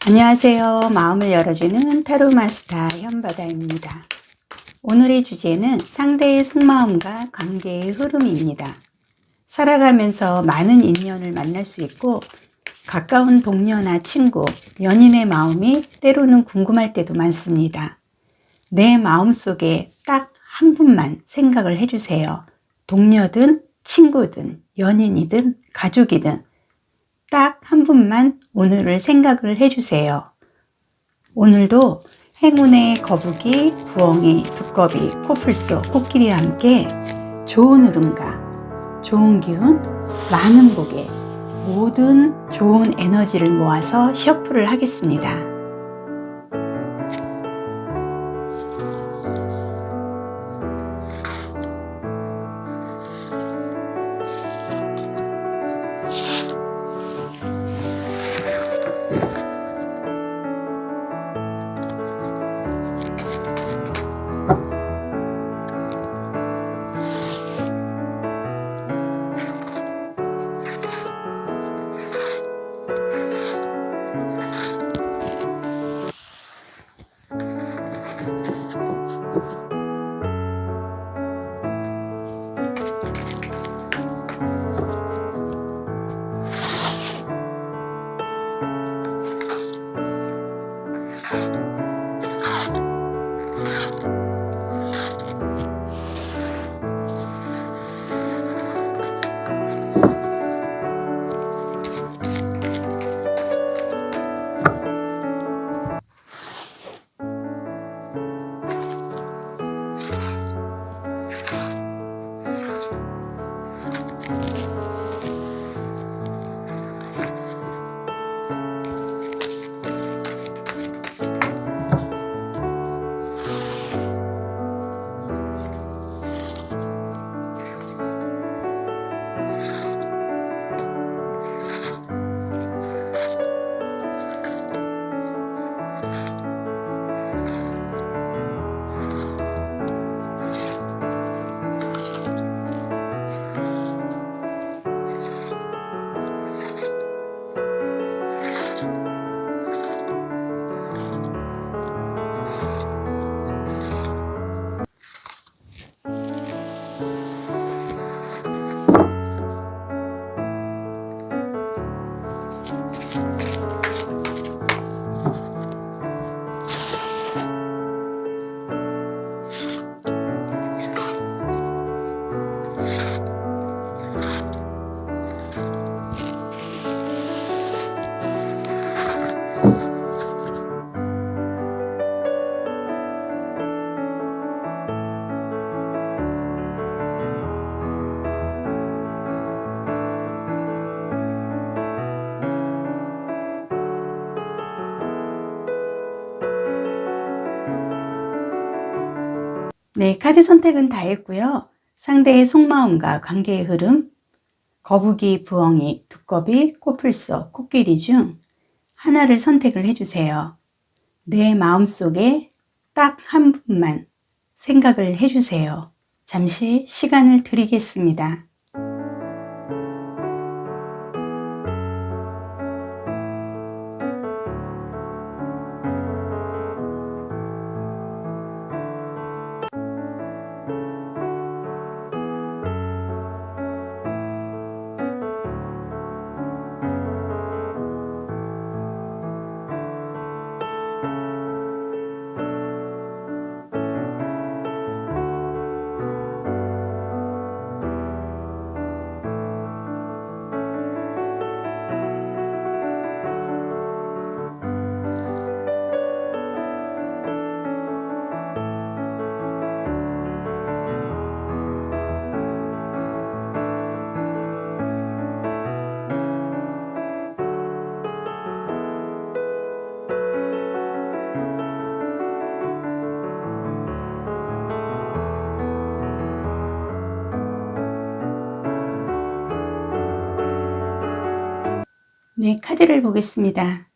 안녕하세요. 마음을 열어주는 타로 마스터 현바다입니다. 오늘의 주제는 상대의 속마음과 관계의 흐름입니다. 살아가면서 많은 인연을 만날 수 있고 가까운 동료나 친구, 연인의 마음이 때로는 궁금할 때도 많습니다. 내 마음속에 딱 한 분만 생각을 해주세요. 동료든 친구든 연인이든 가족이든 딱 한 분만 오늘을 생각을 해주세요. 오늘도 행운의 거북이, 부엉이, 두꺼비, 코뿔소, 코끼리와 함께 좋은 흐름과 좋은 기운, 많은 복에 모든 좋은 에너지를 모아서 셔플을 하겠습니다. 네, 카드 선택은 다 했고요. 상대의 속마음과 관계의 흐름, 거북이, 부엉이, 두꺼비, 코뿔소, 코끼리 중 하나를 선택을 해주세요. 내 마음속에 딱 한 분만 생각을 해주세요. 잠시 시간을 드리겠습니다. 네, 카드를 보겠습니다.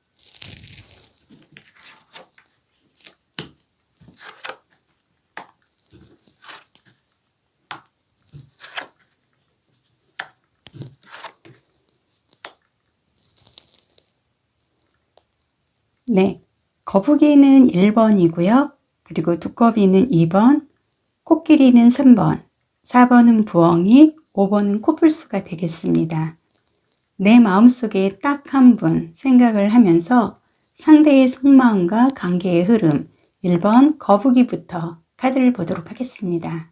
네, 거북이는 1번이고요. 그리고 두꺼비는 2번, 코끼리는 3번, 4번은 부엉이, 5번은 코뿔소가 되겠습니다. 내 마음속에 딱 한 분 생각을 하면서 상대의 속마음과 관계의 흐름 1번 거북이부터 카드를 보도록 하겠습니다.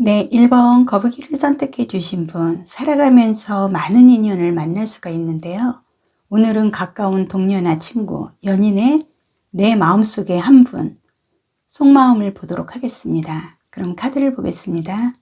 네, 1번 거북이를 선택해 주신 분, 살아가면서 많은 인연을 만날 수가 있는데요. 오늘은 가까운 동료나 친구, 연인의 내 마음속에 한 분, 속마음을 보도록 하겠습니다. 그럼 카드를 보겠습니다.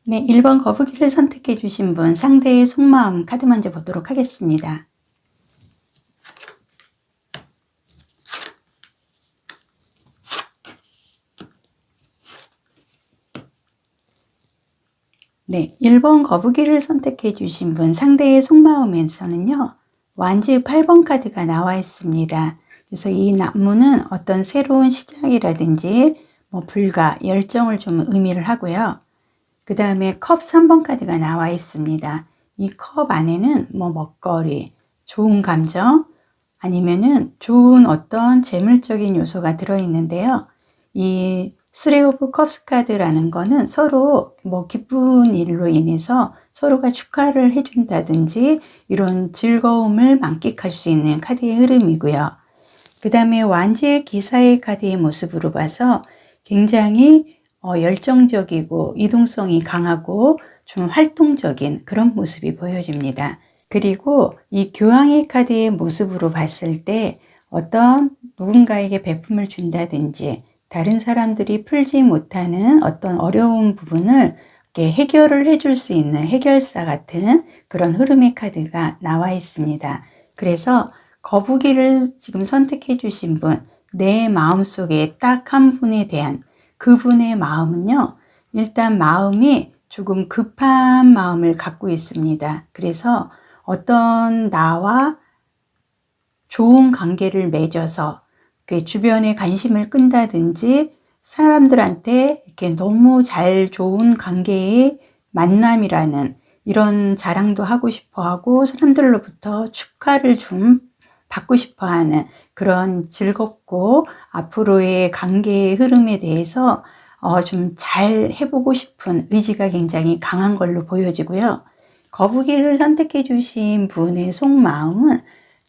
네, 1번 거북이를 선택해 주신 분, 상대의 속마음 카드 먼저 보도록 하겠습니다. 네, 1번 거북이를 선택해 주신 분, 상대의 속마음에서는요, 완지의 8번 카드가 나와 있습니다. 그래서 이 나무는 어떤 새로운 시작이라든지 불과 열정을 좀 의미를 하고요. 그 다음에 컵 3번 카드가 나와 있습니다. 이 컵 안에는 먹거리, 좋은 감정, 아니면은 좋은 어떤 재물적인 요소가 들어있는데요. 이 쓰리 오브 컵스 카드라는 거는 서로 기쁜 일로 인해서 서로가 축하를 해준다든지 이런 즐거움을 만끽할 수 있는 카드의 흐름이고요. 그 다음에 완지의 기사의 카드의 모습으로 봐서 굉장히 열정적이고 이동성이 강하고 좀 활동적인 그런 모습이 보여집니다. 그리고 이 교황의 카드의 모습으로 봤을 때 어떤 누군가에게 베품을 준다든지 다른 사람들이 풀지 못하는 어떤 어려운 부분을 이렇게 해결을 해줄 수 있는 해결사 같은 그런 흐름의 카드가 나와 있습니다. 그래서 거북이를 지금 선택해 주신 분, 내 마음속에 딱 한 분에 대한 그분의 마음은요, 일단 마음이 조금 급한 마음을 갖고 있습니다. 그래서 어떤 나와 좋은 관계를 맺어서 주변에 관심을 끈다든지 사람들한테 이렇게 너무 잘 좋은 관계의 만남이라는 이런 자랑도 하고 싶어 하고 사람들로부터 축하를 좀 받고 싶어 하는 그런 즐겁고 앞으로의 관계의 흐름에 대해서 좀 잘 해보고 싶은 의지가 굉장히 강한 걸로 보여지고요. 거북이를 선택해 주신 분의 속마음은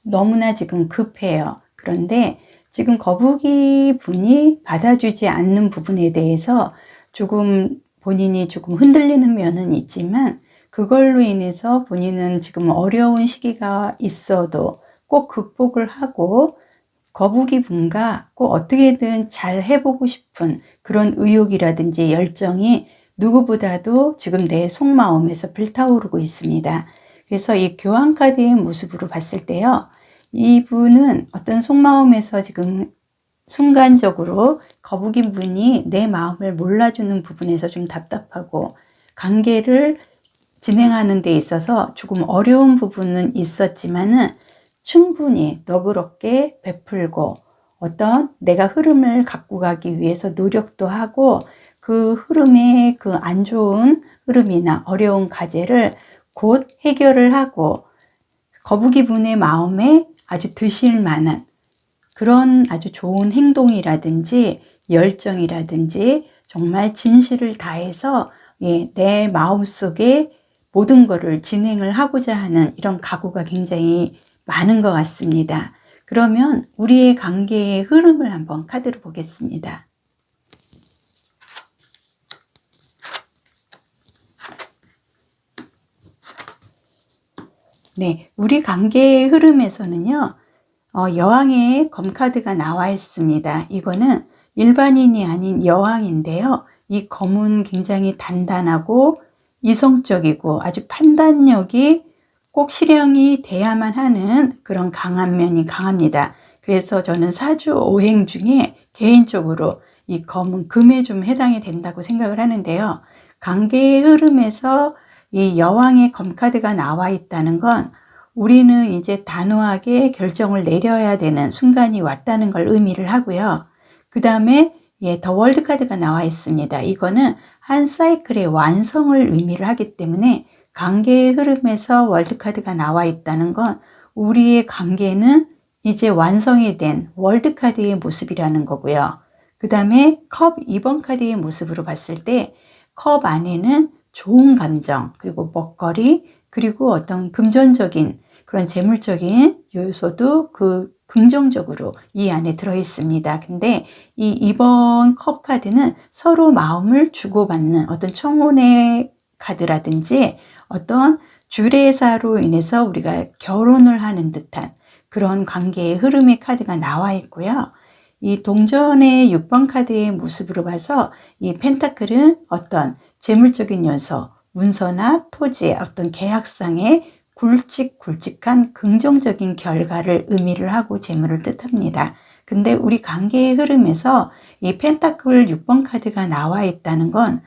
너무나 지금 급해요. 그런데 지금 거북이 분이 받아주지 않는 부분에 대해서 조금 본인이 조금 흔들리는 면은 있지만 그걸로 인해서 본인은 지금 어려운 시기가 있어도 꼭 극복을 하고 거북이 분과 꼭 어떻게든 잘 해보고 싶은 그런 의욕이라든지 열정이 누구보다도 지금 내 속마음에서 불타오르고 있습니다. 그래서 이 교황 카드의 모습으로 봤을 때요. 이분은 어떤 속마음에서 지금 순간적으로 거북이 분이 내 마음을 몰라주는 부분에서 좀 답답하고 관계를 진행하는 데 있어서 조금 어려운 부분은 있었지만은 충분히 너그럽게 베풀고 어떤 내가 흐름을 갖고 가기 위해서 노력도 하고 그 흐름의 그 안 좋은 흐름이나 어려운 과제를 곧 해결을 하고 거북이 분의 마음에 아주 드실 만한 그런 아주 좋은 행동이라든지 열정이라든지 정말 진실을 다해서 내 마음속에 모든 것을 진행을 하고자 하는 이런 각오가 굉장히 많은 것 같습니다. 그러면 우리의 관계의 흐름을 한번 카드로 보겠습니다. 네, 우리 관계의 흐름에서는요, 여왕의 검카드가 나와 있습니다. 이거는 일반인이 아닌 여왕인데요. 이 검은 굉장히 단단하고 이성적이고 아주 판단력이 꼭 실행이 돼야만 하는 그런 강한 면이 강합니다. 그래서 저는 사주 오행 중에 개인적으로 이 검은 금에 좀 해당이 된다고 생각을 하는데요. 관계의 흐름에서 이 여왕의 검 카드가 나와 있다는 건 우리는 이제 단호하게 결정을 내려야 되는 순간이 왔다는 걸 의미를 하고요. 그 다음에 더 월드 카드가 나와 있습니다. 이거는 한 사이클의 완성을 의미를 하기 때문에 관계의 흐름에서 월드 카드가 나와 있다는 건 우리의 관계는 이제 완성이 된 월드 카드의 모습이라는 거고요. 그 다음에 컵 2번 카드의 모습으로 봤을 때 컵 안에는 좋은 감정, 그리고 먹거리, 그리고 어떤 금전적인 그런 재물적인 요소도 그 긍정적으로 이 안에 들어 있습니다. 근데 이 2번 컵 카드는 서로 마음을 주고받는 어떤 청혼의 카드라든지 어떤 주례사로 인해서 우리가 결혼을 하는 듯한 그런 관계의 흐름의 카드가 나와 있고요. 이 동전의 6번 카드의 모습으로 봐서 이 펜타클은 어떤 재물적인 요소, 문서나 토지의 어떤 계약상의 굵직굵직한 긍정적인 결과를 의미를 하고 재물을 뜻합니다. 근데 우리 관계의 흐름에서 이 펜타클 6번 카드가 나와 있다는 건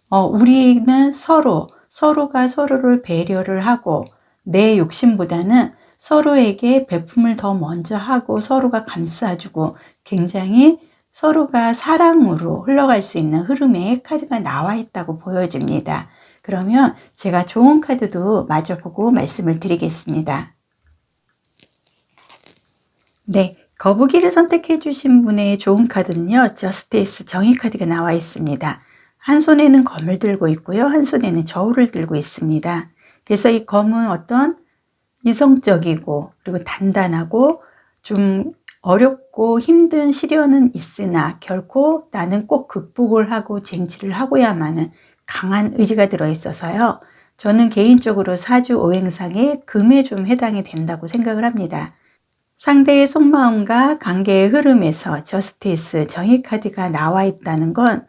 우리는 서로가 서로를 배려를 하고 내 욕심보다는 서로에게 베품을 더 먼저 하고 서로가 감싸주고 굉장히 서로가 사랑으로 흘러갈 수 있는 흐름의 카드가 나와 있다고 보여집니다. 그러면 제가 좋은 카드도 마저 보고 말씀을 드리겠습니다. 네, 거북이를 선택해 주신 분의 좋은 카드는요. 저스티스 정의 카드가 나와 있습니다. 한 손에는 검을 들고 있고요. 한 손에는 저울을 들고 있습니다. 그래서 이 검은 어떤 이성적이고 그리고 단단하고 좀 어렵고 힘든 시련은 있으나 결코 나는 꼭 극복을 하고 쟁취를 하고야만은 강한 의지가 들어있어서요. 저는 개인적으로 사주 오행상에 금에 좀 해당이 된다고 생각을 합니다. 상대의 속마음과 관계의 흐름에서 저스티스 정의 카드가 나와 있다는 건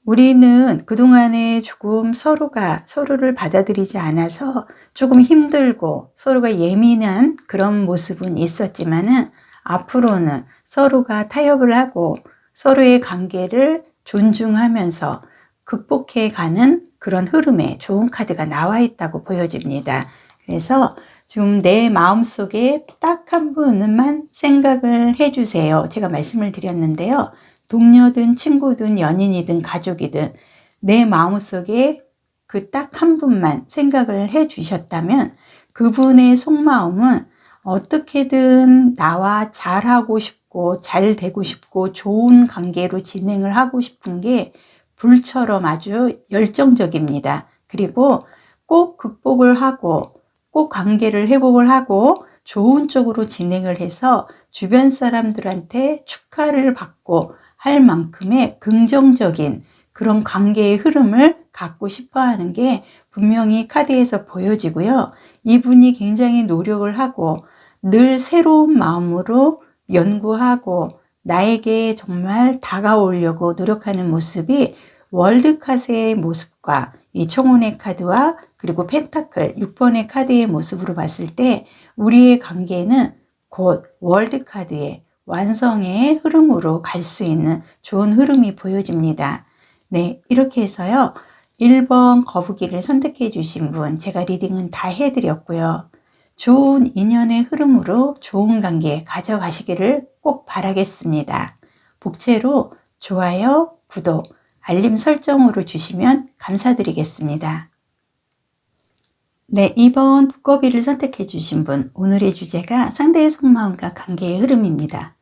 우리는 그동안에 조금 서로가 서로를 받아들이지 않아서 조금 힘들고 서로가 예민한 그런 모습은 있었지만은 앞으로는 서로가 타협을 하고 서로의 관계를 존중하면서 극복해 가는 그런 흐름에 좋은 카드가 나와 있다고 보여집니다. 그래서 지금 내 마음속에 딱 한 분만 생각을 해주세요. 제가 말씀을 드렸는데요. 동료든 친구든 연인이든 가족이든 내 마음속에 그 딱 한 분만 생각을 해 주셨다면 그분의 속마음은 어떻게든 나와 잘하고 싶고 잘 되고 싶고 좋은 관계로 진행을 하고 싶은 게 불처럼 아주 열정적입니다. 그리고 꼭 극복을 하고 꼭 관계를 회복을 하고 좋은 쪽으로 진행을 해서 주변 사람들한테 축하를 받고 할 만큼의 긍정적인 그런 관계의 흐름을 갖고 싶어 하는 게 분명히 카드에서 보여지고요. 이분이 굉장히 노력을 하고 늘 새로운 마음으로 연구하고 나에게 정말 다가오려고 노력하는 모습이 월드카드의 모습과 이 청혼의 카드와 그리고 펜타클 6번의 카드의 모습으로 봤을 때 우리의 관계는 곧 월드카드의 완성의 흐름으로 갈 수 있는 좋은 흐름이 보여집니다. 네, 이렇게 해서요. 1번 거북이를 선택해 주신 분 제가 리딩은 다 해드렸고요. 좋은 인연의 흐름으로 좋은 관계 가져가시기를 꼭 바라겠습니다. 복채로 좋아요, 구독, 알림 설정으로 주시면 감사드리겠습니다. 네, 2번 두꺼비를 선택해 주신 분 오늘의 주제가 상대의 속마음과 관계의 흐름입니다.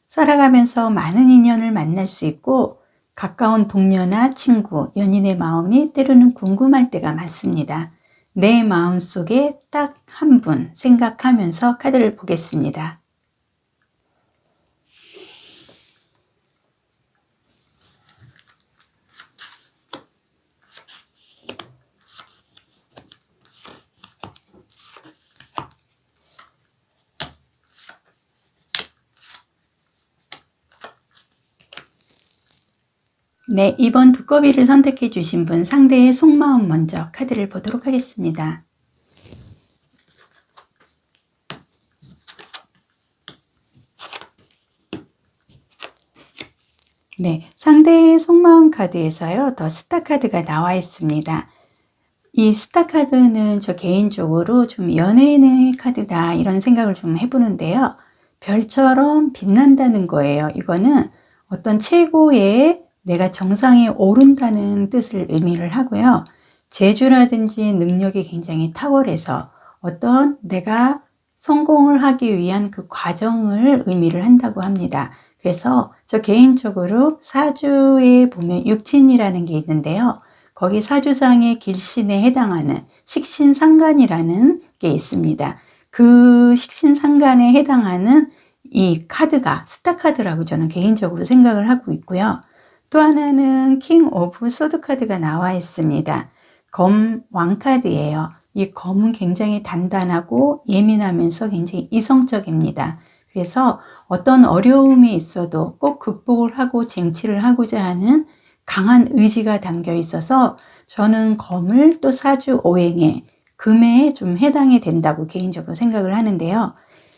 살아가면서 많은 인연을 만날 수 있고 가까운 동료나 친구, 연인의 마음이 때로는 궁금할 때가 많습니다. 내 마음속에 딱 한 분 생각하면서 카드를 보겠습니다. 네, 2번 두꺼비를 선택해 주신 분 상대의 속마음 먼저 카드를 보도록 하겠습니다. 네, 상대의 속마음 카드에서요. 더 스타 카드가 나와 있습니다. 이 스타 카드는 저 개인적으로 좀 연예인의 카드다 이런 생각을 좀 해보는데요. 별처럼 빛난다는 거예요. 이거는 어떤 최고의 내가 정상에 오른다는 뜻을 의미를 하고요. 재주라든지 능력이 굉장히 탁월해서 어떤 내가 성공을 하기 위한 그 과정을 의미를 한다고 합니다. 그래서 저 개인적으로 사주에 보면 육친이라는 게 있는데요. 거기 사주상의 길신에 해당하는 식신상간이라는 게 있습니다. 그 식신상간에 해당하는 이 카드가 스타 카드라고 저는 개인적으로 생각을 하고 있고요. 또 하나는 킹 오브 소드 카드가 나와 있습니다. 검 왕카드예요. 이 검은 굉장히 단단하고 예민하면서 굉장히 이성적입니다. 그래서 어떤 어려움이 있어도 꼭 극복을 하고 쟁취를 하고자 하는 강한 의지가 담겨 있어서 저는 검을 또 사주 오행에 금에 좀 해당이 된다고 개인적으로 생각을 하는데요.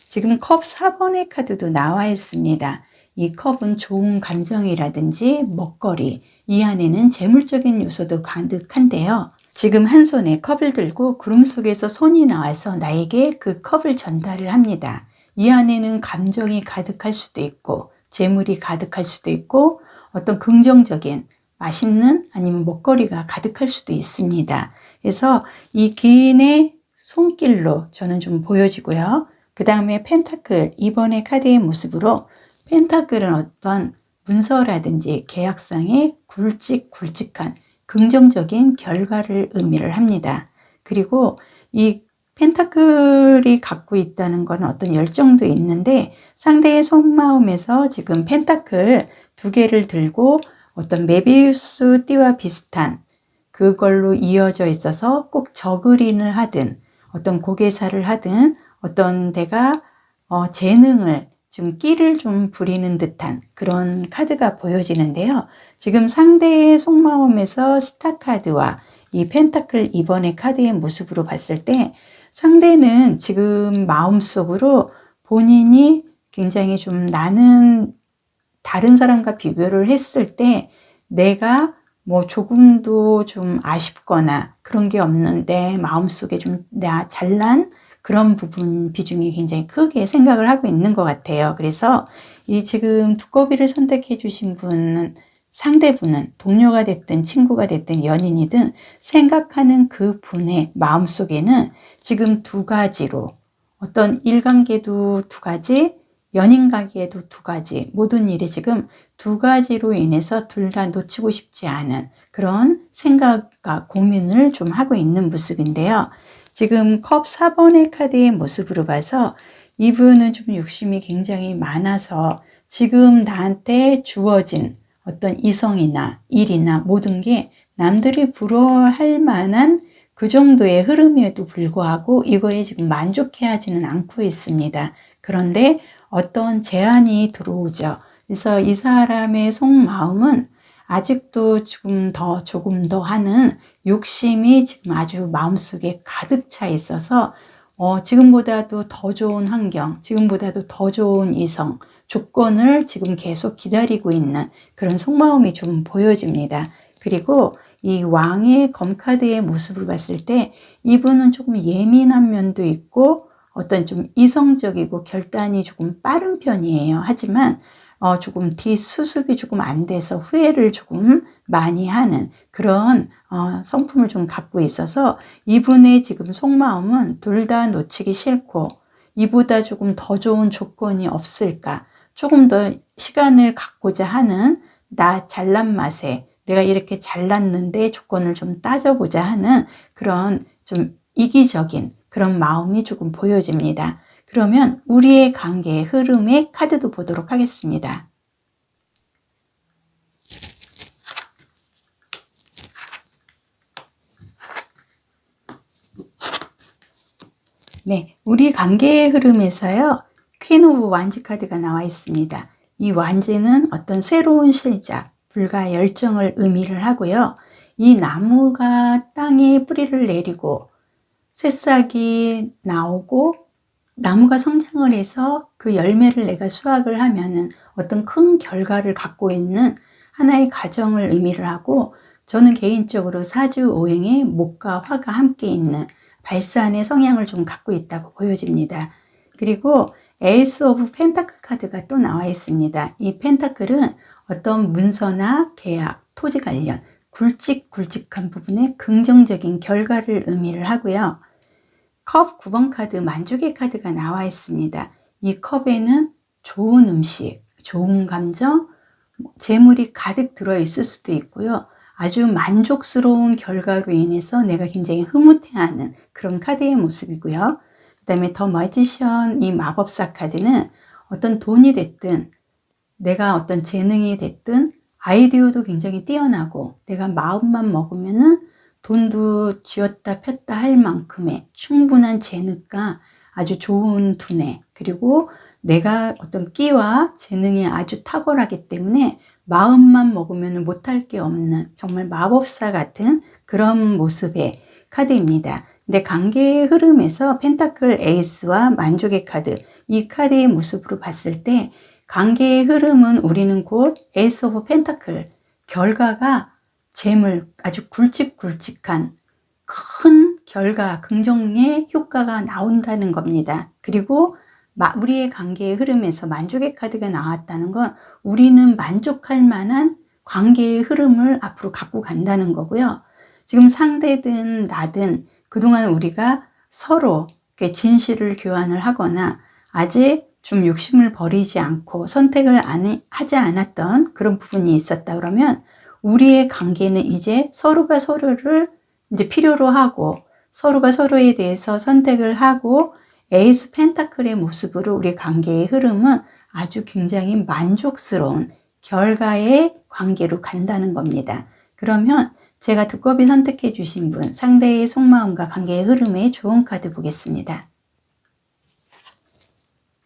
지금 컵 4번의 카드도 나와 있습니다. 이 컵은 좋은 감정이라든지 먹거리, 이 안에는 재물적인 요소도 가득한데요. 지금 한 손에 컵을 들고 구름 속에서 손이 나와서 나에게 그 컵을 전달을 합니다. 이 안에는 감정이 가득할 수도 있고 재물이 가득할 수도 있고 어떤 긍정적인 맛있는 아니면 먹거리가 가득할 수도 있습니다. 그래서 이 기인의 손길로 저는 좀 보여지고요. 그 다음에 펜타클 2번의 카드의 모습으로 펜타클은 어떤 문서라든지 계약상의 굵직굵직한 긍정적인 결과를 의미를 합니다. 그리고 이 펜타클이 갖고 있다는 건 어떤 열정도 있는데 상대의 속마음에서 지금 펜타클 2개를 들고 어떤 메비우스 띠와 비슷한 그걸로 이어져 있어서 꼭 저그린을 하든 어떤 고개사를 하든 어떤 데가 재능을 좀 끼를 좀 부리는 듯한 그런 카드가 보여지는데요. 지금 상대의 속마음에서 스타 카드와 이 펜타클 2번의 카드의 모습으로 봤을 때 상대는 지금 마음속으로 본인이 굉장히 좀 나는 다른 사람과 비교를 했을 때 내가 뭐 조금도 좀 아쉽거나 그런 게 없는데 마음속에 좀 나 잘난 그런 부분 비중이 굉장히 크게 생각을 하고 있는 것 같아요. 그래서 이 지금 두꺼비를 선택해 주신 분은 상대분은 동료가 됐든 친구가 됐든 연인이든 생각하는 그 분의 마음속에는 지금 2가지로 어떤 일관계도 2가지, 연인 관계에도 2가지, 모든 일이 지금 2가지로 인해서 둘 다 놓치고 싶지 않은 그런 생각과 고민을 좀 하고 있는 모습인데요. 지금 컵 4번의 카드의 모습으로 봐서 이분은 좀 욕심이 굉장히 많아서 지금 나한테 주어진 어떤 이성이나 일이나 모든 게 남들이 부러워할 만한 그 정도의 흐름에도 불구하고 이거에 지금 만족해하지는 않고 있습니다. 그런데 어떤 제한이 들어오죠. 그래서 이 사람의 속마음은 아직도 조금 더 하는 욕심이 지금 아주 마음속에 가득 차 있어서 지금보다도 더 좋은 환경, 지금보다도 더 좋은 이성, 조건을 지금 계속 기다리고 있는 그런 속마음이 좀 보여집니다. 그리고 이 왕의 검카드의 모습을 봤을 때 이분은 조금 예민한 면도 있고 어떤 좀 이성적이고 결단이 조금 빠른 편이에요. 하지만 조금 뒷수습이 조금 안 돼서 후회를 조금 많이 하는 그런 성품을 좀 갖고 있어서 이분의 지금 속마음은 둘 다 놓치기 싫고 이보다 조금 더 좋은 조건이 없을까, 조금 더 시간을 갖고자 하는 나 잘난 맛에 내가 이렇게 잘났는데 조건을 좀 따져보자 하는 그런 좀 이기적인 그런 마음이 조금 보여집니다. 그러면 우리의 관계의 흐름의 카드도 보도록 하겠습니다. 네, 우리 관계의 흐름에서요. 퀸 오브 완지 카드가 나와 있습니다. 이 완지는 어떤 새로운 시작, 불과 열정을 의미를 하고요. 이 나무가 땅에 뿌리를 내리고 새싹이 나오고 나무가 성장을 해서 그 열매를 내가 수확을 하면은 어떤 큰 결과를 갖고 있는 하나의 과정을 의미를 하고 저는 개인적으로 사주오행에 목과 화가 함께 있는 발산의 성향을 좀 갖고 있다고 보여집니다. 그리고 에이스 오브 펜타클 카드가 또 나와 있습니다. 이 펜타클은 어떤 문서나 계약, 토지 관련 굵직굵직한 부분에 긍정적인 결과를 의미를 하고요. 컵 9번 카드 만족의 카드가 나와 있습니다. 이 컵에는 좋은 음식, 좋은 감정, 재물이 가득 들어 있을 수도 있고요. 아주 만족스러운 결과로 인해서 내가 굉장히 흐뭇해하는 그런 카드의 모습이고요. 그 다음에 더 마지션, 이 마법사 카드는 어떤 돈이 됐든 내가 어떤 재능이 됐든 아이디어도 굉장히 뛰어나고 내가 마음만 먹으면은 돈도 쥐었다 폈다 할 만큼의 충분한 재능과 아주 좋은 두뇌, 그리고 내가 어떤 끼와 재능이 아주 탁월하기 때문에 마음만 먹으면 못할 게 없는 정말 마법사 같은 그런 모습의 카드입니다. 근데 관계의 흐름에서 펜타클 에이스와 만족의 카드, 이 카드의 모습으로 봤을 때 관계의 흐름은 우리는 곧 에이스 오브 펜타클, 결과가 재물, 아주 굵직굵직한 큰 결과, 긍정의 효과가 나온다는 겁니다. 그리고 우리의 관계의 흐름에서 만족의 카드가 나왔다는 건 우리는 만족할 만한 관계의 흐름을 앞으로 갖고 간다는 거고요. 지금 상대든 나든 그동안 우리가 서로 진실을 교환을 하거나 아직 좀 욕심을 버리지 않고 선택을 하지 않았던 그런 부분이 있었다 그러면 우리의 관계는 이제 서로가 서로를 이제 필요로 하고 서로가 서로에 대해서 선택을 하고 에이스 펜타클의 모습으로 우리 관계의 흐름은 아주 굉장히 만족스러운 결과의 관계로 간다는 겁니다. 그러면 제가 두꺼비 선택해 주신 분, 상대의 속마음과 관계의 흐름에 좋은 카드 보겠습니다.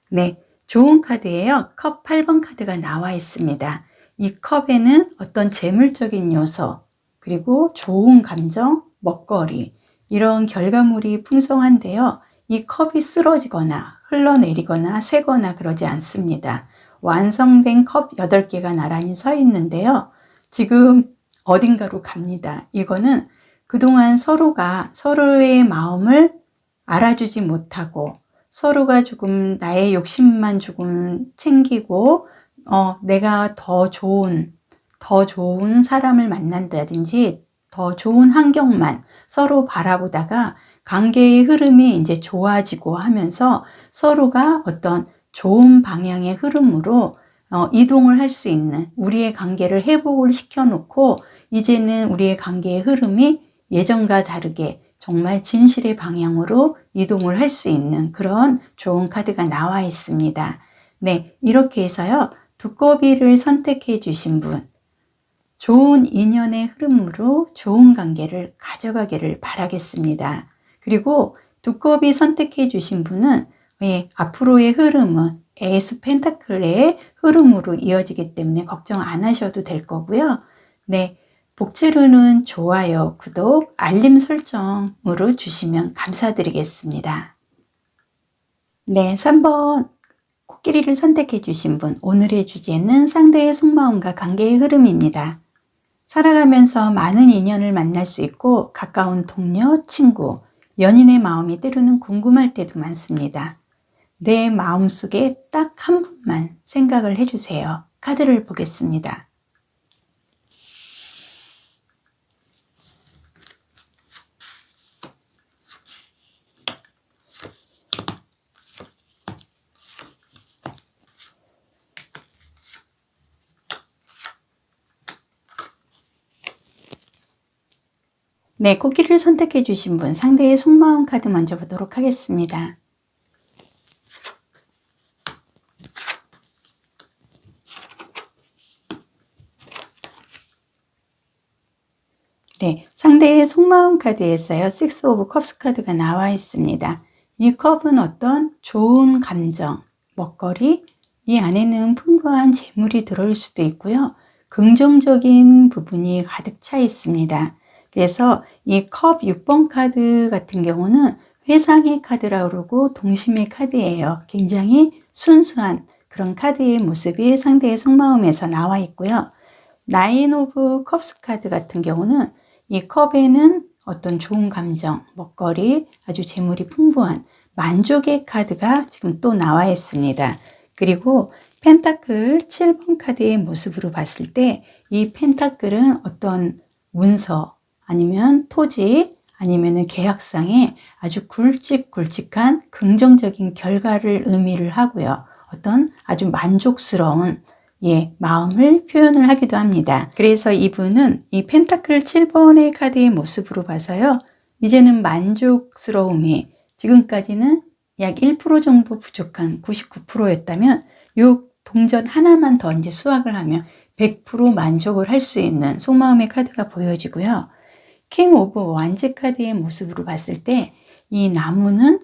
네, 좋은 카드예요. 컵 8번 카드가 나와 있습니다. 이 컵에는 어떤 재물적인 요소, 그리고 좋은 감정, 먹거리, 이런 결과물이 풍성한데요. 이 컵이 쓰러지거나 흘러내리거나 새거나 그러지 않습니다. 완성된 컵 8개가 나란히 서 있는데요. 지금 어딘가로 갑니다. 이거는 그동안 서로가 서로의 마음을 알아주지 못하고 서로가 조금 나의 욕심만 조금 챙기고 내가 더 좋은 사람을 만난다든지 더 좋은 환경만 서로 바라보다가 관계의 흐름이 이제 좋아지고 하면서 서로가 어떤 좋은 방향의 흐름으로 이동을 할 수 있는 우리의 관계를 회복을 시켜놓고 이제는 우리의 관계의 흐름이 예전과 다르게 정말 진실의 방향으로 이동을 할 수 있는 그런 좋은 카드가 나와 있습니다. 네, 이렇게 해서요. 두꺼비를 선택해 주신 분, 좋은 인연의 흐름으로 좋은 관계를 가져가기를 바라겠습니다. 그리고 두꺼비 선택해 주신 분은 앞으로의 흐름은 에이스 펜타클의 흐름으로 이어지기 때문에 걱정 안 하셔도 될 거고요. 네, 복채로는 좋아요, 구독, 알림 설정으로 주시면 감사드리겠습니다. 네, 3번 코끼리를 선택해 주신 분, 오늘의 주제는 상대의 속마음과 관계의 흐름입니다. 살아가면서 많은 인연을 만날 수 있고 가까운 동료, 친구, 연인의 마음이 때로는 궁금할 때도 많습니다. 내 마음속에 딱 한 분만 생각을 해주세요. 카드를 보겠습니다. 네, 코끼리를 선택해 주신 분, 상대의 속마음 카드 먼저 보도록 하겠습니다. 네, 상대의 속마음 카드에서요. 6 오브 컵스 카드가 나와 있습니다. 이 컵은 어떤 좋은 감정, 먹거리, 이 안에는 풍부한 재물이 들어올 수도 있고요. 긍정적인 부분이 가득 차 있습니다. 그래서 이 컵 6번 카드 같은 경우는 회상의 카드라고 그러고 동심의 카드예요. 굉장히 순수한 그런 카드의 모습이 상대의 속마음에서 나와 있고요. 나인 오브 컵스 카드 같은 경우는 이 컵에는 어떤 좋은 감정, 먹거리, 아주 재물이 풍부한 만족의 카드가 지금 또 나와 있습니다. 그리고 펜타클 7번 카드의 모습으로 봤을 때 이 펜타클은 어떤 문서 아니면 토지 아니면 계약상에 아주 굵직굵직한 긍정적인 결과를 의미를 하고요. 어떤 아주 만족스러운 마음을 표현을 하기도 합니다. 그래서 이분은 이 펜타클 7번의 카드의 모습으로 봐서요. 이제는 만족스러움이 지금까지는 약 1% 정도 부족한 99%였다면 이 동전 하나만 더 이제 수확을 하면 100% 만족을 할 수 있는 속마음의 카드가 보여지고요. 킹 오브 완즈 카드의 모습으로 봤을 때 이 나무는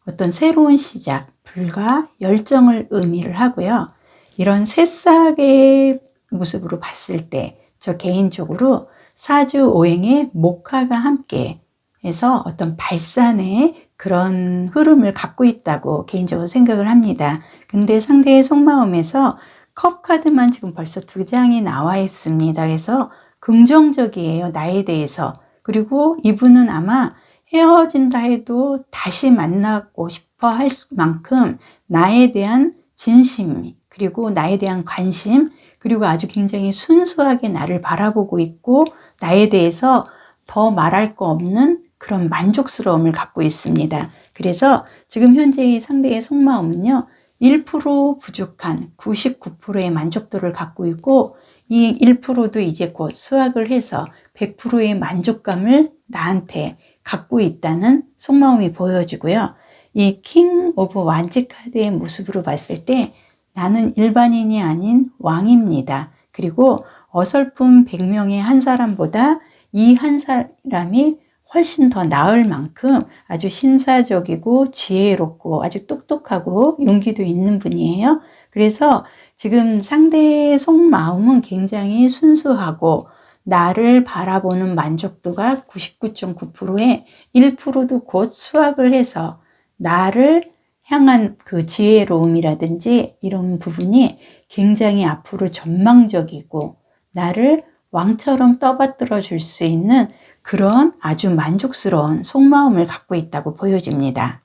어떤 새로운 시작, 불과 열정을 의미를 하고요. 이런 새싹의 모습으로 봤을 때 저 개인적으로 사주 오행의 목화가 함께 해서 어떤 발산의 그런 흐름을 갖고 있다고 개인적으로 생각을 합니다. 근데 상대의 속마음에서 컵 카드만 지금 벌써 2장이 나와 있습니다. 그래서 긍정적이에요. 나에 대해서. 그리고 이분은 아마 헤어진다 해도 다시 만나고 싶어 할 만큼 나에 대한 진심, 그리고 나에 대한 관심, 그리고 아주 굉장히 순수하게 나를 바라보고 있고 나에 대해서 더 말할 거 없는 그런 만족스러움을 갖고 있습니다. 그래서 지금 현재의 상대의 속마음은요. 1% 부족한 99%의 만족도를 갖고 있고 이 1%도 이제 곧 수확을 해서 100%의 만족감을 나한테 갖고 있다는 속마음이 보여지고요. 이 킹 오브 완즈 카드의 모습으로 봤을 때 나는 일반인이 아닌 왕입니다. 그리고 어설픈 100명의 한 사람보다 이 한 사람이 훨씬 더 나을 만큼 아주 신사적이고 지혜롭고 아주 똑똑하고 용기도 있는 분이에요. 그래서 지금 상대의 속마음은 굉장히 순수하고 나를 바라보는 만족도가 99.9%에 1%도 곧 수확을 해서 나를 향한 그 지혜로움이라든지 이런 부분이 굉장히 앞으로 전망적이고 나를 왕처럼 떠받들어 줄 수 있는 그런 아주 만족스러운 속마음을 갖고 있다고 보여집니다.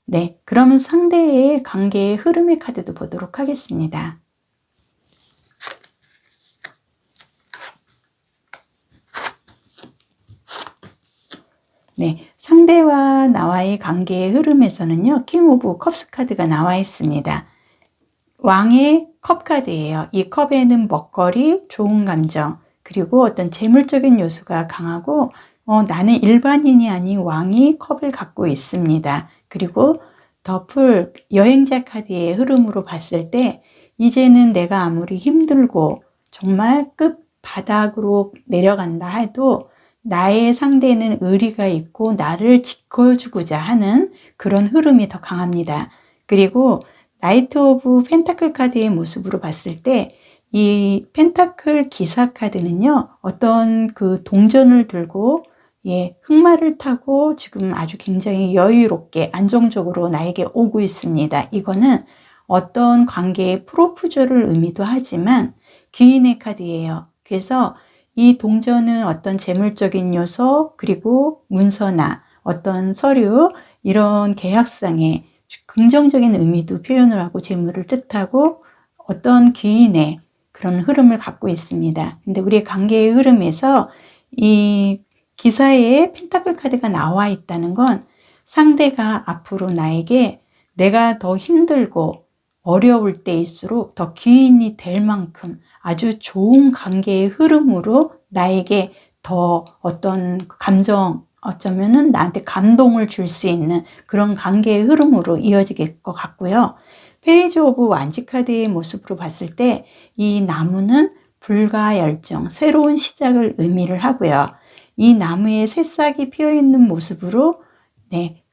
네, 그러면 상대의 관계의 흐름의 카드도 보도록 하겠습니다. 네, 상대와 나와의 관계의 흐름에서는요, 킹 오브 컵스 카드가 나와 있습니다. 왕의 컵 카드예요. 이 컵에는 먹거리, 좋은 감정, 그리고 어떤 재물적인 요소가 강하고 나는 일반인이 아닌 왕이 컵을 갖고 있습니다. 그리고 더풀 여행자 카드의 흐름으로 봤을 때 이제는 내가 아무리 힘들고 정말 끝바닥으로 내려간다 해도 나의 상대는 의리가 있고 나를 지켜주고자 하는 그런 흐름이 더 강합니다. 그리고 나이트 오브 펜타클 카드의 모습으로 봤을 때 이 펜타클 기사 카드는요, 어떤 그 동전을 들고 흑마를 타고 지금 아주 굉장히 여유롭게 안정적으로 나에게 오고 있습니다. 이거는 어떤 관계의 프로포즈를 의미도 하지만 귀인의 카드예요. 그래서 이 동전은 어떤 재물적인 요소, 그리고 문서나 어떤 서류, 이런 계약상의 긍정적인 의미도 표현을 하고 재물을 뜻하고 어떤 귀인의 그런 흐름을 갖고 있습니다. 근데 우리의 관계의 흐름에서 이 기사에 펜타클 카드가 나와 있다는 건 상대가 앞으로 나에게 내가 더 힘들고 어려울 때일수록 더 귀인이 될 만큼 아주 좋은 관계의 흐름으로 나에게 더 어떤 감정, 어쩌면은 나한테 감동을 줄 수 있는 그런 관계의 흐름으로 이어질 것 같고요. 페이지 오브 완즈 카드의 모습으로 봤을 때 이 나무는 불과 열정, 새로운 시작을 의미를 하고요. 이 나무에 새싹이 피어 있는 모습으로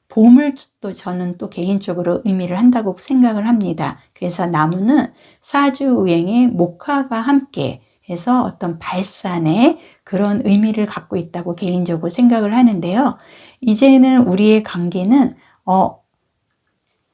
봄을 또 저는 또 개인적으로 의미를 한다고 생각을 합니다. 그래서 나무는 사주우행의 목화가 함께 해서 어떤 발산의 그런 의미를 갖고 있다고 개인적으로 생각을 하는데요. 이제는 우리의 관계는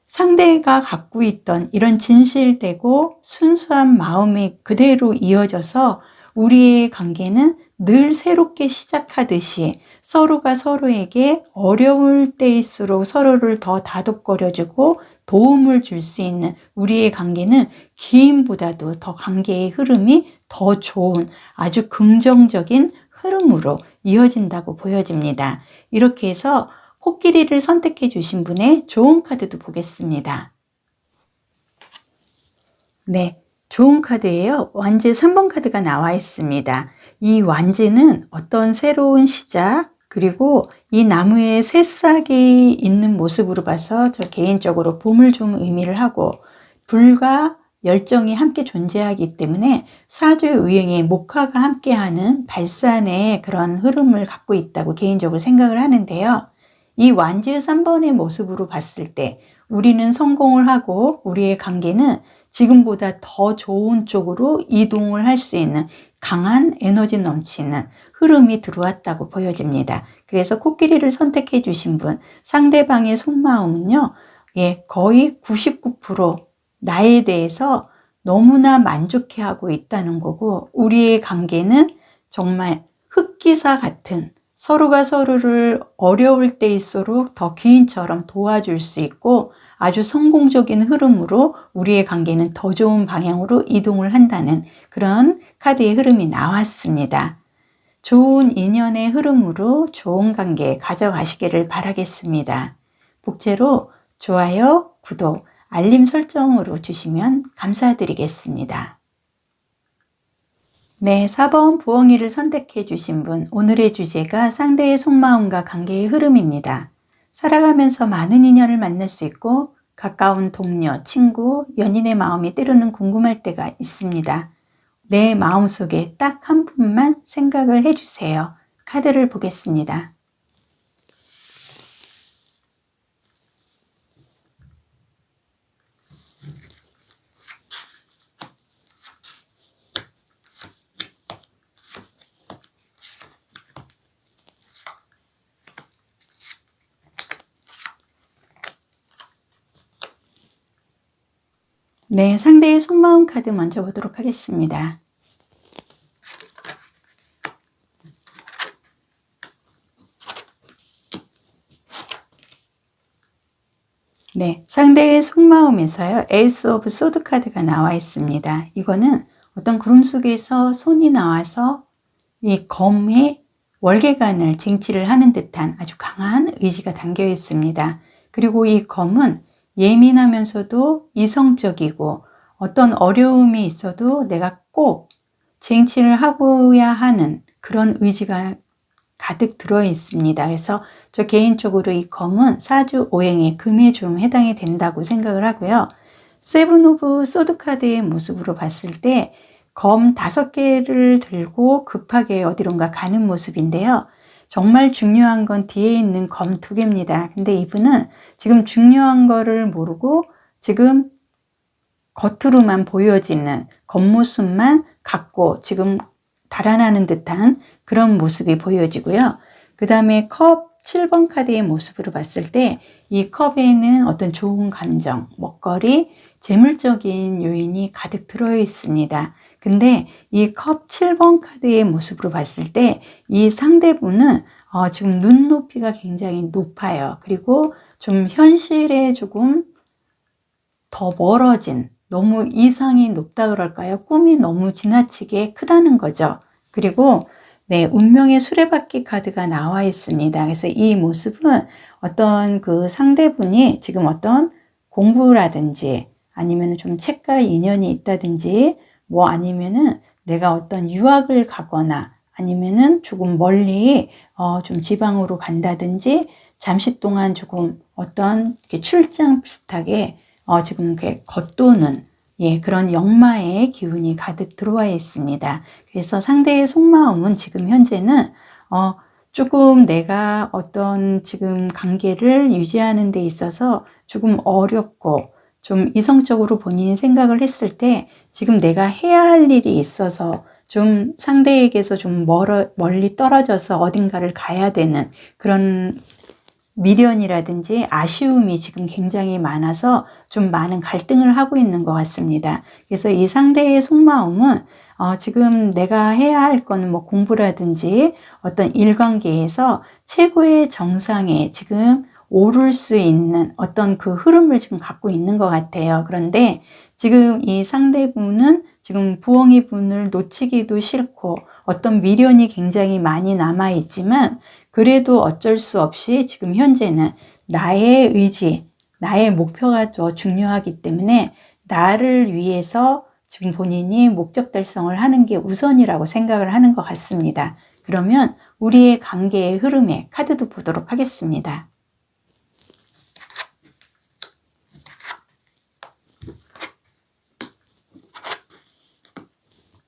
상대가 갖고 있던 이런 진실되고 순수한 마음이 그대로 이어져서 우리의 관계는 늘 새롭게 시작하듯이 서로가 서로에게 어려울 때일수록 서로를 더 다독거려주고 도움을 줄 수 있는 우리의 관계는 기인보다도 더 관계의 흐름이 더 좋은 아주 긍정적인 흐름으로 이어진다고 보여집니다. 이렇게 해서 코끼리를 선택해 주신 분의 좋은 카드도 보겠습니다. 네, 좋은 카드예요. 완즈 3번 카드가 나와 있습니다. 이 완즈는 어떤 새로운 시작, 그리고 이 나무에 새싹이 있는 모습으로 봐서 저 개인적으로 봄을 좀 의미를 하고, 불과 열정이 함께 존재하기 때문에 사주의행에 목화가 함께하는 발산의 그런 흐름을 갖고 있다고 개인적으로 생각을 하는데요. 이 완즈 3번의 모습으로 봤을 때 우리는 성공을 하고 우리의 관계는 지금보다 더 좋은 쪽으로 이동을 할 수 있는 강한 에너지 넘치는 흐름이 들어왔다고 보여집니다. 그래서 코끼리를 선택해 주신 분, 상대방의 속마음은요, 거의 99% 나에 대해서 너무나 만족해하고 있다는 거고, 우리의 관계는 정말 흑기사 같은 서로가 서로를 어려울 때일수록 더 귀인처럼 도와줄 수 있고 아주 성공적인 흐름으로 우리의 관계는 더 좋은 방향으로 이동을 한다는 그런 카드의 흐름이 나왔습니다. 좋은 인연의 흐름으로 좋은 관계 가져가시기를 바라겠습니다. 복제로 좋아요, 구독, 알림 설정으로 주시면 감사드리겠습니다. 네, 4번 부엉이를 선택해 주신 분, 오늘의 주제가 상대의 속마음과 관계의 흐름입니다. 살아가면서 많은 인연을 만날 수 있고 가까운 동료, 친구, 연인의 마음이 때로는 궁금할 때가 있습니다. 내 마음속에 딱 한 분만 생각을 해주세요. 카드를 보겠습니다. 네, 상대의 속마음 카드 먼저 보도록 하겠습니다. 네, 상대의 속마음에서요, 에이스 오브 소드 카드가 나와 있습니다. 이거는 어떤 구름 속에서 손이 나와서 이 검의 월계관을 쟁취를 하는 듯한 아주 강한 의지가 담겨 있습니다. 그리고 이 검은 예민하면서도 이성적이고 어떤 어려움이 있어도 내가 꼭 쟁취를 하고야 하는 그런 의지가 가득 들어 있습니다. 그래서 저 개인적으로 이 검은 사주 오행의 금에 좀 해당이 된다고 생각을 하고요. 세븐 오브 소드 카드의 모습으로 봤을 때 검 5개를 들고 급하게 어디론가 가는 모습인데요. 정말 중요한 건 뒤에 있는 검 2개입니다. 근데 이분은 지금 중요한 거를 모르고 지금 겉으로만 보여지는 겉모습만 갖고 지금 달아나는 듯한 그런 모습이 보여지고요. 그 다음에 컵 7번 카드의 모습으로 봤을 때 이 컵에는 어떤 좋은 감정, 먹거리, 재물적인 요인이 가득 들어 있습니다. 근데 이 컵 7번 카드의 모습으로 봤을 때 이 상대분은 지금 눈높이가 굉장히 높아요. 그리고 좀 현실에 조금 더 멀어진, 너무 이상이 높다 그럴까요? 꿈이 너무 지나치게 크다는 거죠. 그리고 네, 운명의 수레바퀴 카드가 나와 있습니다. 그래서 이 모습은 어떤 그 상대분이 지금 어떤 공부라든지 아니면 좀 책과 인연이 있다든지 뭐 아니면은 내가 어떤 유학을 가거나 아니면은 조금 멀리 좀 지방으로 간다든지 잠시 동안 조금 어떤 출장 비슷하게 지금 이렇게 겉도는 그런 역마의 기운이 가득 들어와 있습니다. 그래서 상대의 속마음은 지금 현재는 조금 내가 어떤 지금 관계를 유지하는 데 있어서 조금 어렵고 좀 이성적으로 본인이 생각을 했을 때 지금 내가 해야 할 일이 있어서 좀 상대에게서 좀 멀리 떨어져서 어딘가를 가야 되는 그런 미련이라든지 아쉬움이 지금 굉장히 많아서 좀 많은 갈등을 하고 있는 것 같습니다. 그래서 이 상대의 속마음은 지금 내가 해야 할 거는 뭐 공부라든지 어떤 일관계에서 최고의 정상에 지금 오를 수 있는 어떤 그 흐름을 지금 갖고 있는 것 같아요. 그런데 지금 이 상대분은 지금 부엉이 분을 놓치기도 싫고 어떤 미련이 굉장히 많이 남아 있지만 그래도 어쩔 수 없이 지금 현재는 나의 의지, 나의 목표가 더 중요하기 때문에 나를 위해서 지금 본인이 목적 달성을 하는 게 우선이라고 생각을 하는 것 같습니다. 그러면 우리의 관계의 흐름에 카드도 보도록 하겠습니다.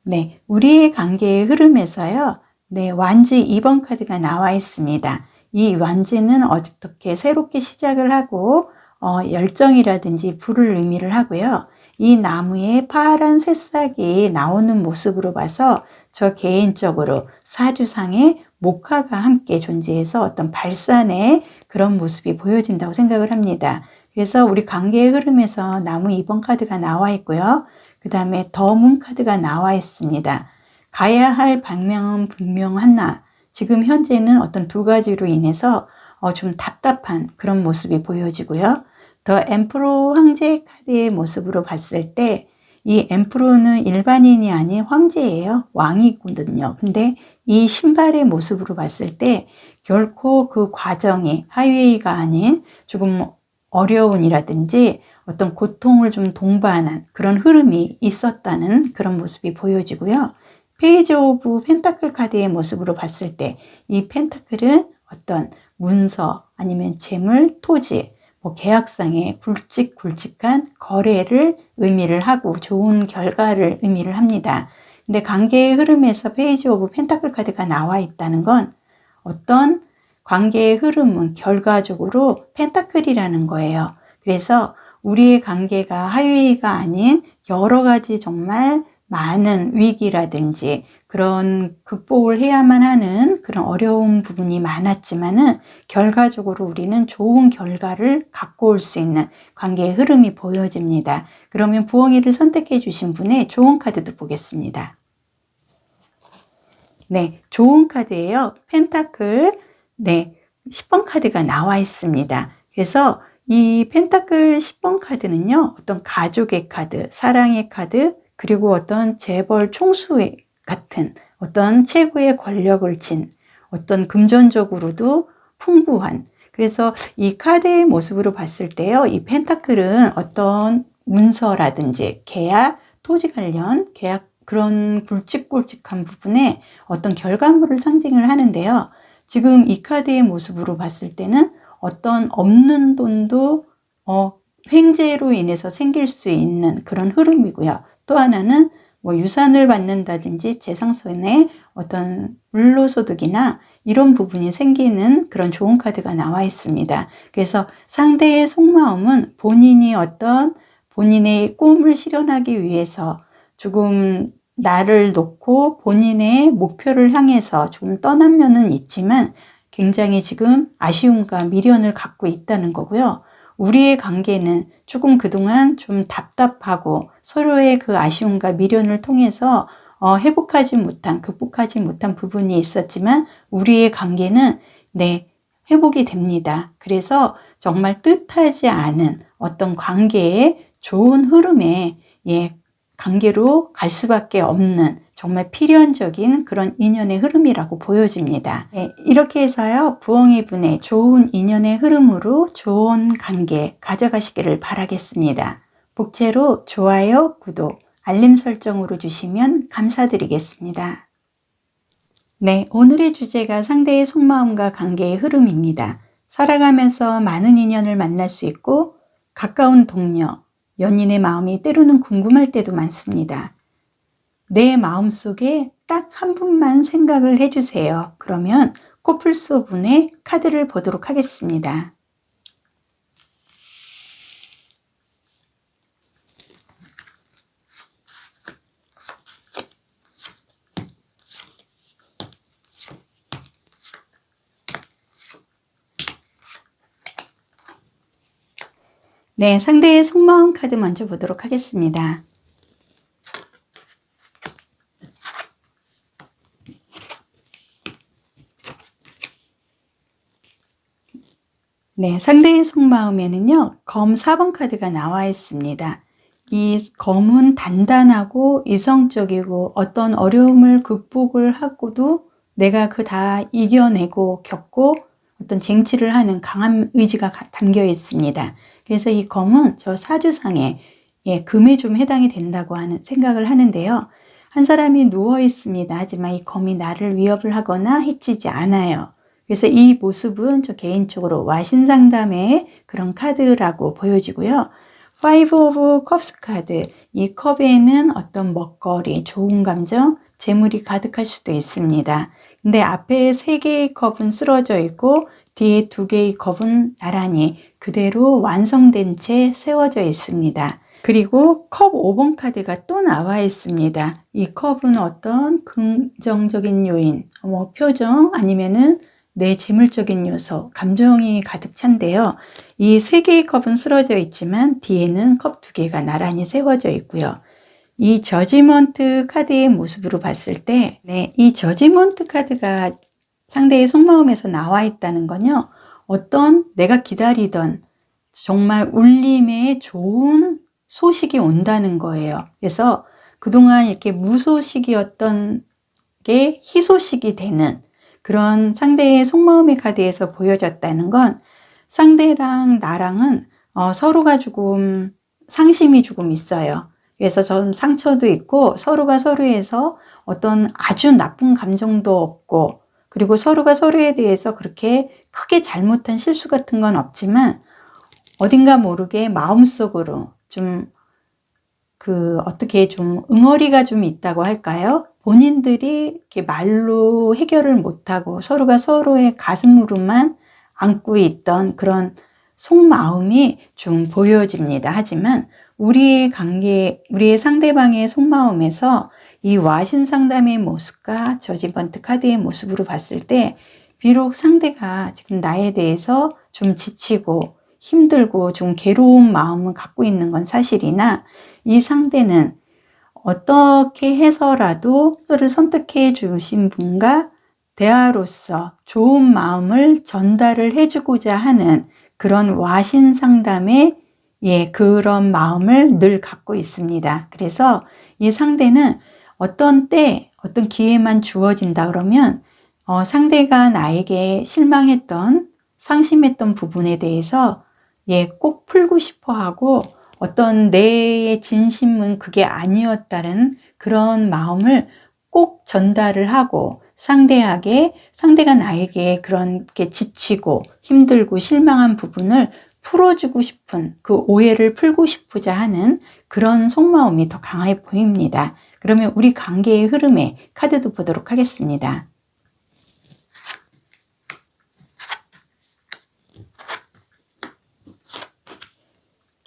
네, 우리의 관계의 흐름에서요. 네, 완지 2번 카드가 나와 있습니다. 이 완지는 어떻게 새롭게 시작을 하고 열정이라든지 불을 의미를 하고요. 이 나무에 파란 새싹이 나오는 모습으로 봐서 저 개인적으로 사주상에 목화가 함께 존재해서 어떤 발산의 그런 모습이 보여진다고 생각을 합니다. 그래서 우리 관계의 흐름에서 나무 2번 카드가 나와 있고요. 그 다음에 더문 카드가 나와 있습니다. 가야 할 방향은 분명하나 지금 현재는 어떤 두 가지로 인해서 좀 답답한 그런 모습이 보여지고요. 더 엠프로 황제 카드의 모습으로 봤을 때 이 엠프로는 일반인이 아닌 황제예요. 왕이거든요. 근데 이 신발의 모습으로 봤을 때 결코 그 과정이 하이웨이가 아닌 조금 어려움이라든지 어떤 고통을 좀 동반한 그런 흐름이 있었다는 그런 모습이 보여지고요. 페이지 오브 펜타클 카드의 모습으로 봤을 때 이 펜타클은 어떤 문서 아니면 재물, 토지, 뭐 계약상의 굵직굵직한 거래를 의미를 하고 좋은 결과를 의미를 합니다. 근데 관계의 흐름에서 페이지 오브 펜타클 카드가 나와 있다는 건 어떤 관계의 흐름은 결과적으로 펜타클이라는 거예요. 그래서 우리의 관계가 하이웨이가 아닌 여러 가지 정말 많은 위기라든지 그런 극복을 해야만 하는 그런 어려운 부분이 많았지만은 결과적으로 우리는 좋은 결과를 갖고 올 수 있는 관계의 흐름이 보여집니다. 그러면 부엉이를 선택해 주신 분의 좋은 카드도 보겠습니다. 네, 좋은 카드예요. 펜타클, 네, 10번 카드가 나와 있습니다. 그래서 이 펜타클 10번 카드는요, 어떤 가족의 카드, 사랑의 카드, 그리고 어떤 재벌 총수 같은 어떤 최고의 권력을 진 어떤 금전적으로도 풍부한, 그래서 이 카드의 모습으로 봤을 때요, 이 펜타클은 어떤 문서라든지 계약, 토지 관련 계약 그런 굵직굵직한 부분에 어떤 결과물을 상징을 하는데요. 지금 이 카드의 모습으로 봤을 때는 어떤 없는 돈도 횡재로 인해서 생길 수 있는 그런 흐름이고요. 또 하나는 뭐 유산을 받는다든지 재산권의 어떤 불로소득이나 이런 부분이 생기는 그런 좋은 카드가 나와 있습니다. 그래서 상대의 속마음은 본인이 어떤 본인의 꿈을 실현하기 위해서 조금 나를 놓고 본인의 목표를 향해서 좀 떠난 면은 있지만 굉장히 지금 아쉬움과 미련을 갖고 있다는 거고요. 우리의 관계는 조금 그동안 좀 답답하고 서로의 그 아쉬움과 미련을 통해서 회복하지 못한, 극복하지 못한 부분이 있었지만 우리의 관계는 네, 회복이 됩니다. 그래서 정말 뜻하지 않은 어떤 관계의 좋은 흐름에 관계로 갈 수밖에 없는 정말 필연적인 그런 인연의 흐름이라고 보여집니다. 네, 이렇게 해서요, 부엉이 분의 좋은 인연의 흐름으로 좋은 관계 가져가시기를 바라겠습니다. 복채로 좋아요, 구독, 알림 설정으로 주시면 감사드리겠습니다. 네, 오늘의 주제가 상대의 속마음과 관계의 흐름입니다. 살아가면서 많은 인연을 만날 수 있고 가까운 동료, 연인의 마음이 때로는 궁금할 때도 많습니다. 내 마음속에 딱 한 분만 생각을 해주세요. 그러면 코뿔소 분의 카드를 보도록 하겠습니다. 네, 상대의 속마음 카드 먼저 보도록 하겠습니다. 네, 상대의 속마음에는요, 검 4번 카드가 나와 있습니다. 이 검은 단단하고 이성적이고 어떤 어려움을 극복을 하고도 내가 그 다 이겨내고 겪고 어떤 쟁취를 하는 강한 의지가 담겨 있습니다. 그래서 이 검은 저 사주상에 금에 좀 해당이 된다고 하는 생각을 하는데요. 한 사람이 누워 있습니다. 하지만 이 검이 나를 위협을 하거나 해치지 않아요. 그래서 이 모습은 저 개인적으로 와신 상담의 그런 카드라고 보여지고요. Five of Cups 카드, 이 컵에는 어떤 먹거리, 좋은 감정, 재물이 가득할 수도 있습니다. 근데 앞에 3개의 컵은 쓰러져 있고 뒤에 2개의 컵은 나란히 그대로 완성된 채 세워져 있습니다. 그리고 컵 5번 카드가 또 나와 있습니다. 이 컵은 어떤 긍정적인 요인, 표정 아니면은 내 재물적인 요소, 감정이 가득 찬데요. 이 3개의 컵은 쓰러져 있지만 뒤에는 컵 2개가 나란히 세워져 있고요. 이 저지먼트 카드의 모습으로 봤을 때, 이 저지먼트 카드가 상대의 속마음에서 나와 있다는 건요, 어떤 내가 기다리던 정말 울림의 좋은 소식이 온다는 거예요. 그래서 그동안 이렇게 무소식이었던 게 희소식이 되는 그런 상대의 속마음의 카드에서 보여졌다는 건 상대랑 나랑은 서로가 조금 상심이 조금 있어요. 그래서 좀 상처도 있고 서로가 서로에서 어떤 아주 나쁜 감정도 없고 그리고 서로가 서로에 대해서 그렇게 크게 잘못한 실수 같은 건 없지만 어딘가 모르게 마음속으로 좀 어떻게 좀 응어리가 좀 있다고 할까요? 본인들이 이렇게 말로 해결을 못하고 서로가 서로의 가슴으로만 안고 있던 그런 속마음이 좀 보여집니다. 하지만 우리의 상대방의 속마음에서 이 와신 상담의 모습과 저지먼트 카드의 모습으로 봤을 때 비록 상대가 지금 나에 대해서 좀 지치고 힘들고 좀 괴로운 마음을 갖고 있는 건 사실이나 이 상대는 어떻게 해서라도 그를 선택해 주신 분과 대화로서 좋은 마음을 전달을 해주고자 하는 그런 와신 상담의 그런 마음을 늘 갖고 있습니다. 그래서 이 상대는 어떤 때, 어떤 기회만 주어진다 그러면 상대가 나에게 실망했던, 상심했던 부분에 대해서 꼭 풀고 싶어 하고 어떤 내 진심은 그게 아니었다는 그런 마음을 꼭 전달을 하고 상대가 나에게 그렇게 지치고 힘들고 실망한 부분을 풀어주고 싶은 그 오해를 풀고 싶고자 하는 그런 속마음이 더 강해 보입니다. 그러면 우리 관계의 흐름에 카드도 보도록 하겠습니다.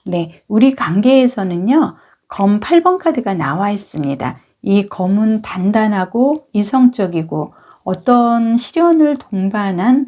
네, 우리 관계에서는요, 검 8번 카드가 나와 있습니다. 이 검은 단단하고 이성적이고 어떤 시련을 동반한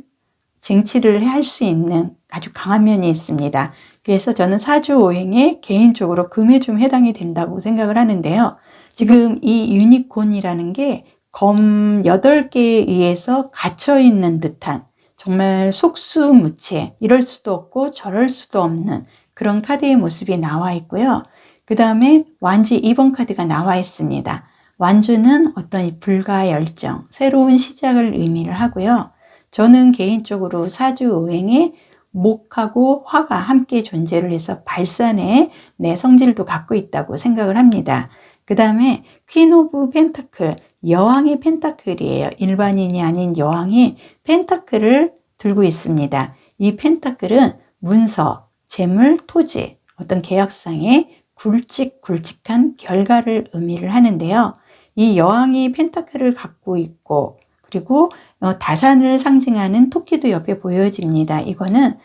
쟁취를 할 수 있는 아주 강한 면이 있습니다. 그래서 저는 사주오행에 개인적으로 금에 좀 해당이 된다고 생각을 하는데요. 지금 이 유니콘이라는 게 검 8개에 의해서 갇혀 있는 듯한 정말 속수무책, 이럴 수도 없고 저럴 수도 없는 그런 카드의 모습이 나와 있고요. 그 다음에 완지 2번 카드가 나와 있습니다. 완주는 어떤 불과 열정, 새로운 시작을 의미를 하고요. 저는 개인적으로 사주오행에 목하고 화가 함께 존재를 해서 발산의 성질도 갖고 있다고 생각을 합니다. 그 다음에 퀸 오브 펜타클, 여왕의 펜타클이에요. 일반인이 아닌 여왕이 펜타클을 들고 있습니다. 이 펜타클은 문서, 재물, 토지, 어떤 계약상의 굵직굵직한 결과를 의미를 하는데요. 이 여왕이 펜타클을 갖고 있고 그리고 다산을 상징하는 토끼도 옆에 보여집니다. 이거는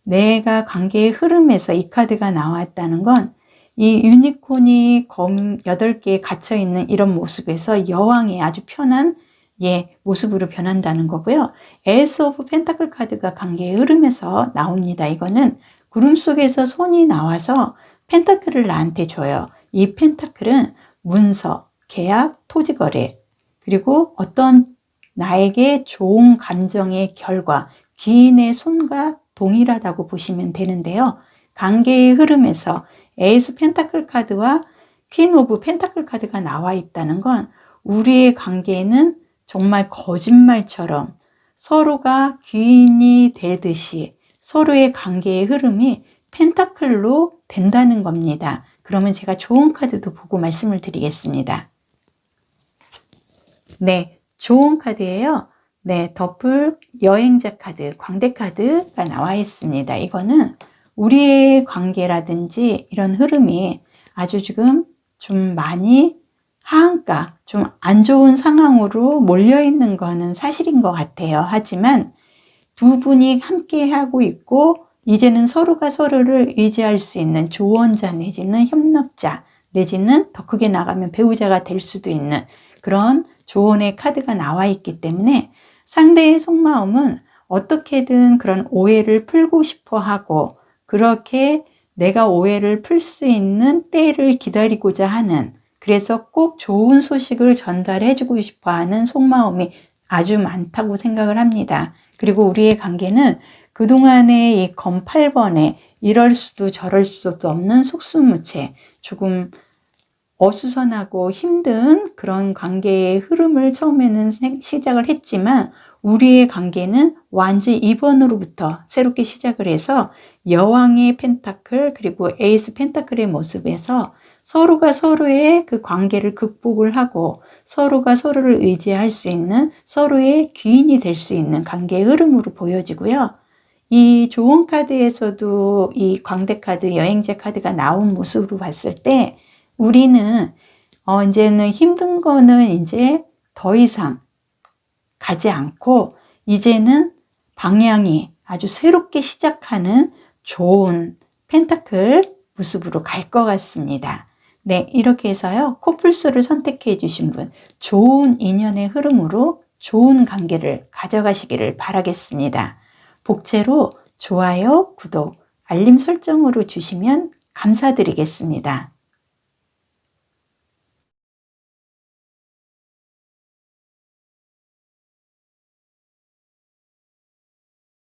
내가 관계의 흐름에서 이 카드가 나왔다는 건 이 유니콘이 검 8개에 갇혀있는 이런 모습에서 여왕의 아주 편한 모습으로 변한다는 거고요. 에이스 오브 펜타클 카드가 관계의 흐름에서 나옵니다. 이거는 구름 속에서 손이 나와서 펜타클을 나한테 줘요. 이 펜타클은 문서, 계약, 토지거래, 그리고 어떤 나에게 좋은 감정의 결과, 귀인의 손과 동일하다고 보시면 되는데요. 관계의 흐름에서 에이스 펜타클 카드와 퀸 오브 펜타클 카드가 나와 있다는 건 우리의 관계는 정말 거짓말처럼 서로가 귀인이 되듯이 서로의 관계의 흐름이 펜타클로 된다는 겁니다. 그러면 제가 좋은 카드도 보고 말씀을 드리겠습니다. 네, 좋은 카드예요. 네, 더블 여행자 카드, 광대 카드가 나와 있습니다. 이거는 우리의 관계라든지 이런 흐름이 아주 지금 좀 많이 하한가, 좀 안 좋은 상황으로 몰려 있는 거는 사실인 것 같아요. 하지만 두 분이 함께 하고 있고 이제는 서로가 서로를 의지할 수 있는 조언자 내지는 협력자 내지는 더 크게 나가면 배우자가 될 수도 있는 그런 조언의 카드가 나와 있기 때문에 상대의 속마음은 어떻게든 그런 오해를 풀고 싶어 하고 그렇게 내가 오해를 풀 수 있는 때를 기다리고자 하는 그래서 꼭 좋은 소식을 전달해 주고 싶어 하는 속마음이 아주 많다고 생각을 합니다. 그리고 우리의 관계는 그동안의 이 검 8번에 이럴 수도 저럴 수도 없는 속수무책 조금 어수선하고 힘든 그런 관계의 흐름을 처음에는 시작을 했지만 우리의 관계는 완지 2번으로부터 새롭게 시작을 해서 여왕의 펜타클 그리고 에이스 펜타클의 모습에서 서로가 서로의 그 관계를 극복을 하고 서로가 서로를 의지할 수 있는 서로의 귀인이 될 수 있는 관계의 흐름으로 보여지고요. 이 조언 카드에서도 이 광대 카드, 여행자 카드가 나온 모습으로 봤을 때 우리는 이제는 힘든 거는 이제 더 이상 가지 않고 이제는 방향이 아주 새롭게 시작하는 좋은 펜타클 모습으로 갈 것 같습니다. 네, 이렇게 해서요. 코뿔소를 선택해 주신 분 좋은 인연의 흐름으로 좋은 관계를 가져가시기를 바라겠습니다. 복채로 좋아요, 구독, 알림 설정으로 주시면 감사드리겠습니다.